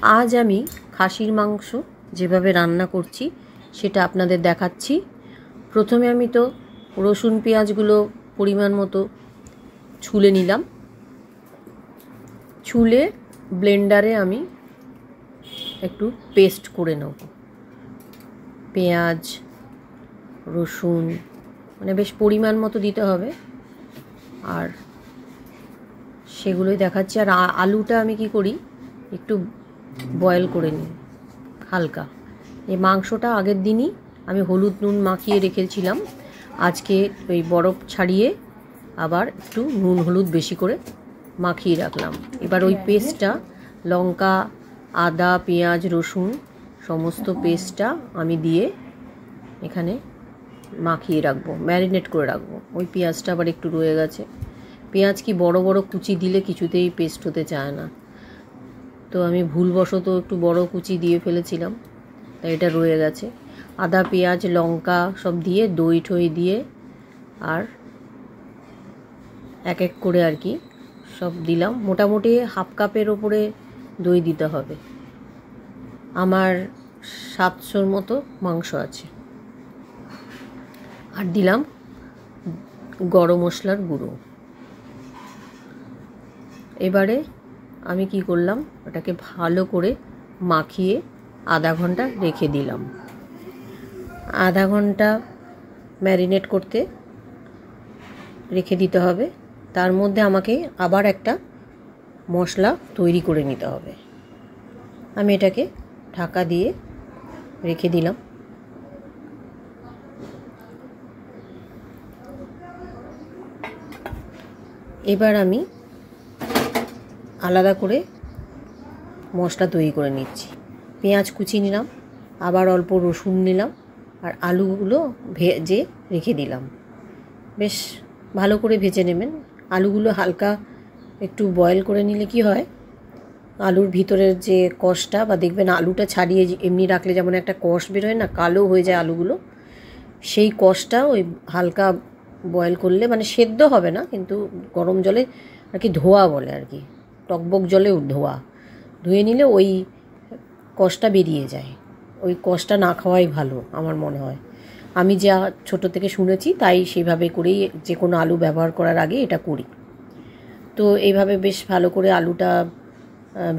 আজ আমি খাসির মাংস যেভাবে রান্না করছি সেটা আপনাদের দেখাচ্ছি। প্রথমে আমি তো রসুন পেঁয়াজগুলো পরিমাণ মতো ছুলে নিলাম। ছুলে ব্লেন্ডারে আমি একটু পেস্ট করে নেব। পেঁয়াজ রসুন মানে বেশ পরিমাণ মতো দিতে হবে, আর সেগুলোই দেখাচ্ছি। আর আলুটা আমি কি করি, একটু বয়েল করে নিই হালকা। এই মাংসটা আগের দিনই আমি হলুদ নুন মাখিয়ে রেখেছিলাম, আজকে ওই বরফ ছাড়িয়ে আবার একটু নুন হলুদ বেশি করে মাখিয়ে রাখলাম। এবার ওই পেস্টটা, লঙ্কা আদা পেঁয়াজ রসুন সমস্ত পেস্টটা আমি দিয়ে এখানে মাখিয়ে রাখবো, ম্যারিনেট করে রাখবো। ওই পেঁয়াজটা আবার একটু রয়ে গেছে। পেঁয়াজ কি বড় বড় কুচি দিলে কিছুতেই পেস্ট হতে চায় না, তো আমি ভুলবশত একটু বড় কুচি দিয়ে ফেলেছিলাম, তাই এটা রয়ে গেছে। আদা পেঁয়াজ লঙ্কা সব দিয়ে দই ঠই দিয়ে আর এক এক করে আর কি সব দিলাম। মোটামুটি হাফ কাপের ওপরে দই দিতে হবে। আমার 700-র মতো মাংস আছে। আর দিলাম গরম মশলার গুঁড়ো। এবারে আমি কি করলাম, ওটাকে ভালো করে মাখিয়ে আধা ঘন্টা রেখে দিলাম। আধা ঘন্টা ম্যারিনেট করতে রেখে দিতে হবে। তার মধ্যে আমাকে আবার একটা মশলা তৈরি করে নিতে হবে। আমি এটাকে ঢাকা দিয়ে রেখে দিলাম। এবার আমি আলাদা করে মশলা তৈরি করে নিচ্ছি। পেঁয়াজ কুচি নিলাম, আবার অল্প রসুন নিলাম, আর আলুগুলো ভেজে রেখে দিলাম। বেশ ভালো করে ভেজে নেবেন। আলুগুলো হালকা একটু বয়েল করে নিলে কি হয়, আলুর ভিতরের যে কষটা, বা দেখবেন আলুটা ছাড়িয়ে এমনি রাখলে যেমন একটা কষ বেরোয় না, কালো হয়ে যায় আলুগুলো, সেই কষটা ওই হালকা বয়েল করলে, মানে সেদ্ধ হবে না কিন্তু গরম জলে আর কি ধোয়া বলে আর কি, টকবক জলে ধুয়ে নিলে ওই কষটা বেরিয়ে যায়। ওই কষটা না খাওয়াই ভালো আমার মনে হয়। আমি যা ছোট থেকে শুনেছি তাই সেভাবে করেই যে কোনো আলু ব্যবহার করার আগে এটা করি। তো এইভাবে বেশ ভালো করে আলুটা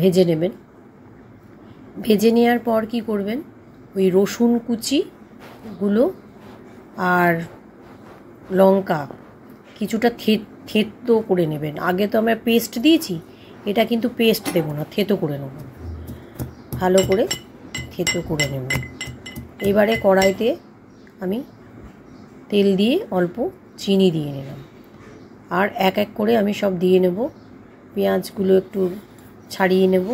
ভেজে নেবেন। ভেজে নেওয়ার পর কি করবেন, ওই রসুন কুচিগুলো আর লঙ্কা কিছুটা থেতো করে নেবেন। আগে তো আমরা পেস্ট দিয়েছি, এটা কিন্তু পেস্ট দেবো না, থেতো করে নেব, ভালো করে থেতো করে নেব। এবারে কড়াইতে আমি তেল দিয়ে অল্প চিনি দিয়ে নিলাম, আর এক এক করে আমি সব দিয়ে নেব। পেঁয়াজগুলো একটু ছাড়িয়ে নেব।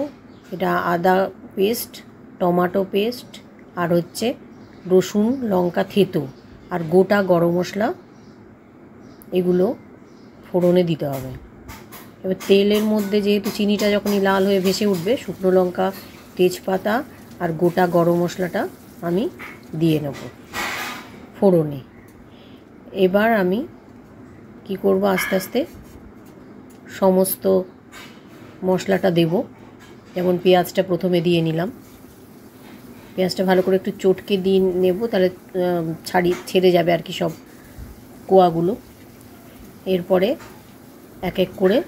এটা আদা পেস্ট, টমেটো পেস্ট, আর হচ্ছে রসুন লঙ্কা থেতো, আর গোটা গরম মশলা, এগুলো ফোড়নে দিতে হবে। এবার তেলের মধ্যে যেহেতু চিনিটা যখনই লাল হয়ে ভেসে উঠবে, শুকনো লঙ্কা তেজপাতা আর গোটা গরম মশলাটা আমি দিয়ে নেব ফোড়নে। এবার আমি কি করব, আস্তে আস্তে সমস্ত মশলাটা দেব। যেমন পেঁয়াজটা প্রথমে দিয়ে নিলাম, পেঁয়াজটা ভালো করে একটু চটকে দিয়ে নেব, তাহলে ছেড়ে যাবে আর কি সব কোয়াগুলো। এরপরে এক এক করে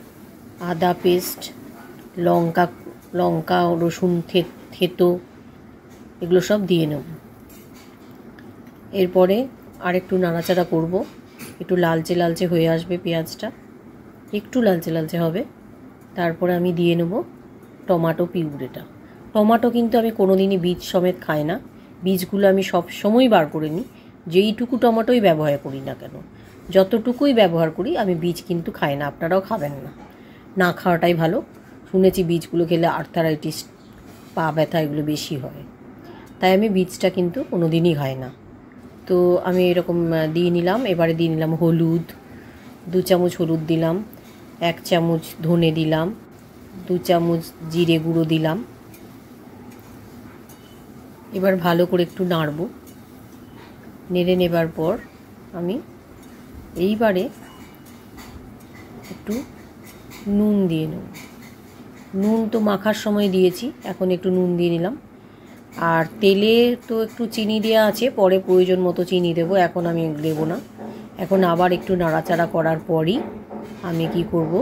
আদা পেস্ট লঙ্কা রসুন থেতো এগুলো সব দিয়ে নেব। এরপরে আর একটু নাড়াচাড়া করব, একটু লালচে লালচে হয়ে আসবে পেঁয়াজটা, একটু লালচে লালচে হবে। তারপরে আমি দিয়ে নেব টমেটো পিউরেটা। টমেটো কিন্তু আমি কোনো দিনই বীজ সমেত খাই না, বীজগুলো আমি সব সময় বার করে নিই। যেইটুকু টমেটোই ব্যবহার করি না কেন, যতটুকুই ব্যবহার করি, আমি বীজ কিন্তু খাই না। আপনারাও খাবেন না, না খাওয়াটাই ভালো। শুনেছি বীজগুলো খেলে আর্থারাইটিস, পা ব্যথা এগুলো বেশি হয়, তাই আমি বীজটা কিন্তু কোনো দিনই খাই না। তো আমি এরকম দিয়ে নিলাম। এবারে দিয়ে নিলাম হলুদ, 2 চামচ হলুদ দিলাম, 1 চামচ ধনে দিলাম, 2 চামচ জিরে গুঁড়ো দিলাম। এবার ভালো করে একটু নাড়ব। নেড়ে নেবার পর আমি এইবারে একটু নুন দিয়ে নেব। নুন তো মাখার সময় দিয়েছি, এখন একটু নুন দিয়ে নিলাম। আর তেলে তো একটু চিনি দেওয়া আছে, পরে প্রয়োজন মতো চিনি দেবো, এখন আমি দেবো না। এখন আবার একটু নাড়াচাড়া করার পরই আমি কি করব,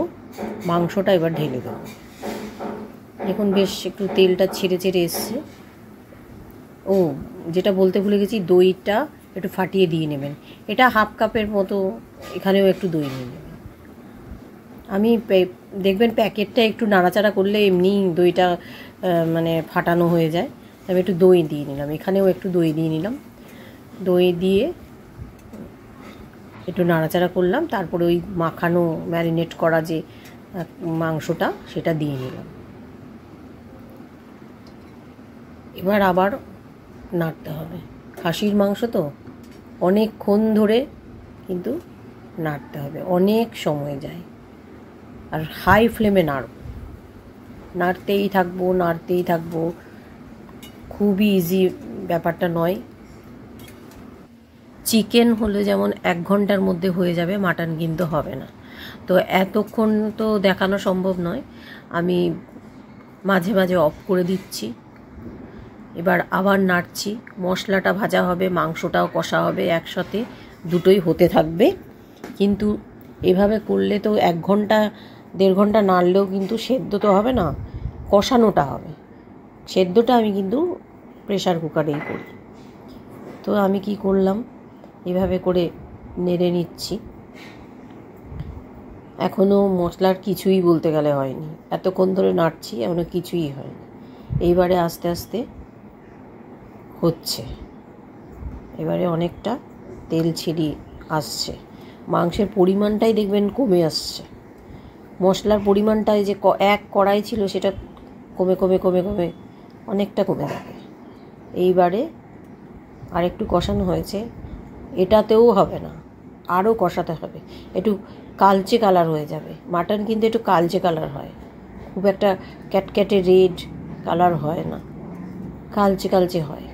মাংসটা এবার ঢেলে দেবো। এখন বেশ একটু তেলটা ছেড়ে ছেড়ে এসছে। ও, যেটা বলতে ভুলে গেছি, দইটা একটু ফাটিয়ে দিয়ে নেবেন। এটা হাফ কাপের মতো, এখানেও একটু দই নিয়ে নেবেন। আমি দেখবেন প্যাকেটটা একটু নাড়াচাড়া করলে এমনি দইটা মানে ফাটানো হয়ে যায়। আমি একটু দই দিয়ে নিলাম, এখানেও একটু দই দিয়ে নিলাম। দই দিয়ে একটু নাড়াচাড়া করলাম, তারপরে ওই মাখানো ম্যারিনেট করা যে মাংসটা সেটা দিয়ে নিলাম। এবার আবার নাড়তে হবে, খাসির মাংস তো অনেকক্ষণ ধরে কিন্তু নাড়তে হবে, অনেক সময় যায়। আর হাই ফ্লেমে নাড়তেই থাকবো। খুবই ইজি ব্যাপারটা নয়। চিকেন হলে যেমন 1 ঘন্টার মধ্যে হয়ে যাবে, মাটন কিন্তু হবে না। তো এতক্ষণ তো দেখানো সম্ভব নয়, আমি মাঝে মাঝে অফ করে দিচ্ছি। এবার আবার নাড়ছি, মশলাটা ভাজা হবে, মাংসটাও কষা হবে, একসাথে দুটোই হতে থাকবে। কিন্তু এভাবে করলে তো 1 ঘন্টা 1.5 ঘন্টা নাড়লেও কিন্তু সেদ্ধ তো হবে না, কষানোটা হবে। সেদ্ধটা আমি কিন্তু প্রেশার কুকারেই করি। তো আমি কি করলাম, এভাবে করে নেড়ে নিচ্ছি। এখনও মশলার কিছুই বলতে গেলে হয়নি, এতক্ষণ ধরে নাড়ছি, এখনও কিছুই হয়নি। এইবারে আস্তে আস্তে হচ্ছে, এবারে অনেকটা তেল ছিটিয়ে আসছে, মাংসের পরিমাণটাই দেখবেন কমে আসছে। মশলার পরিমাণটাই যে 1 কড়াই ছিল সেটা কমে কমে কমে কমে অনেকটা কমে যাবে। এইবারে আরেকটু কষানো হয়েছে, এটাতেও হবে না, আরও কষাতে হবে, একটু কালচে কালার হয়ে যাবে। মাটন কিন্তু একটু কালচে কালার হয়, খুব একটা ক্যাটক্যাটে রেড কালার হয় না, কালচে কালচে হয়।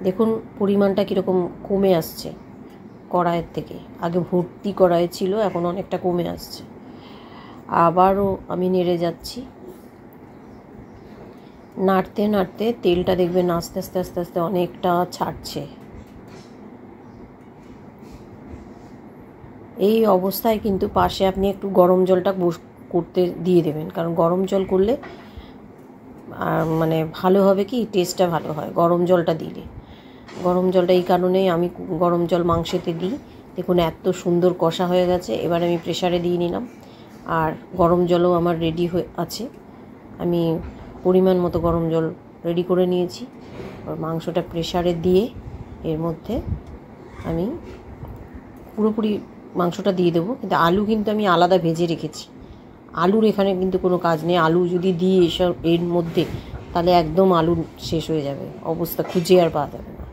দেখুন পরিমাণটা কীরকম কমে আসছে কড়াইয়ের থেকে, আগে ভর্তি কড়াই ছিল, এখন অনেকটা কমে আসছে। আবারও আমি নেড়ে যাচ্ছি, নাড়তে নাড়তে তেলটা দেখবেন আস্তে আস্তে আস্তে আস্তে অনেকটা ছাড়ছে। এই অবস্থায় কিন্তু পাশে আপনি একটু গরম জলটা করতে দিয়ে দেবেন, কারণ গরম জল করলে মানে ভালো হবে, কি টেস্টটা ভালো হয় গরম জলটা দিলে। গরম জলটা এই কারণেই আমি গরম জল মাংসেতে দিই। দেখুন এত সুন্দর কষা হয়ে গেছে। এবার আমি প্রেসারে দিয়ে নিলাম, আর গরম জলও আমার রেডি হয়ে আছে। আমি পরিমাণ মতো গরম জল রেডি করে নিয়েছি। আর মাংসটা প্রেসারে দিয়ে এর মধ্যে আমি পুরোপুরি মাংসটা দিয়ে দেবো। কিন্তু আলু কিন্তু আমি আলাদা ভেজে রেখেছি, আলুর এখানে কিন্তু কোনো কাজ নেই। আলু যদি দিই এসব এর মধ্যে, তাহলে একদম আলু শেষ হয়ে যাবে, অবস্থা খুঁজে আর পাওয়া যাবে না।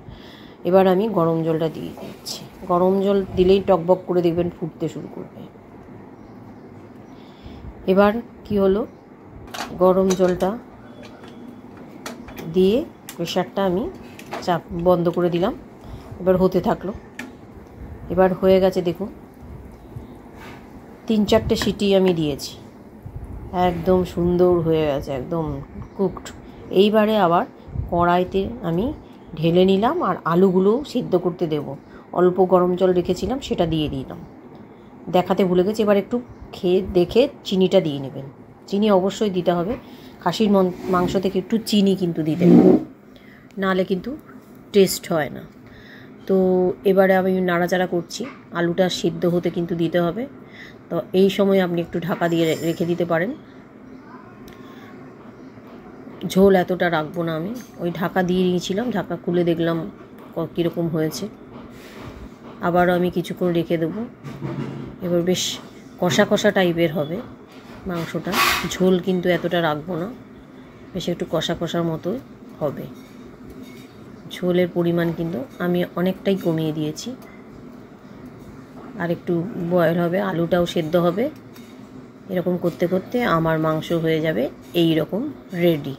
এবার আমি গরম জলটা দিয়ে দিচ্ছি, গরম জল দিলেই টকবক করে দেখবেন ফুটতে শুরু করবে। এবার কি হলো, গরম জলটা দিয়ে প্রেশারটা আমি চাপ বন্ধ করে দিলাম। এবার হতে থাকলো, এবার হয়ে গেছে দেখুন, 3-4টে সিটি আমি দিয়েছি, একদম সুন্দর হয়ে গেছে, একদম কুকড। এইবারে আবার কড়াইতে আমি ঢেলে নিলাম, আর আলুগুলো সিদ্ধ করতে দেব। অল্প গরম জল রেখেছিলাম সেটা দিয়ে দিলাম, দেখাতে ভুলে গেছি। এবার একটু খেয়ে দেখে চিনিটা দিয়ে নেবেন, চিনি অবশ্যই দিতে হবে। খাসির মাংস থেকে একটু চিনি কিন্তু দিতে হবে, নাহলে কিন্তু টেস্ট হয় না। তো এবারে আমি নাড়াচাড়া করছি, আলুটা সিদ্ধ হতে কিন্তু দিতে হবে। তো এই সময় আপনি একটু ঢাকা দিয়ে রেখে দিতে পারেন। ঝোল এতটা রাখবো না আমি, ওই ঢাকা দিয়ে নিয়েছিলাম, ঢাকা খুলে দেখলাম কীরকম হয়েছে। আবারও আমি কিছুক্ষণ রেখে দেবো। এবার বেশ কষা কষা টাইপের হবে মাংসটা, ঝোল কিন্তু এতটা রাখবো না, বেশ একটু কষা কষার মতো হবে। ঝোলের পরিমাণ কিন্তু আমি অনেকটাই কমিয়ে দিয়েছি। আর একটু বয়েল হবে, আলুটাও সেদ্ধ হবে। এরকম করতে করতে আমার মাংস হয়ে যাবে এই রকম রেডি।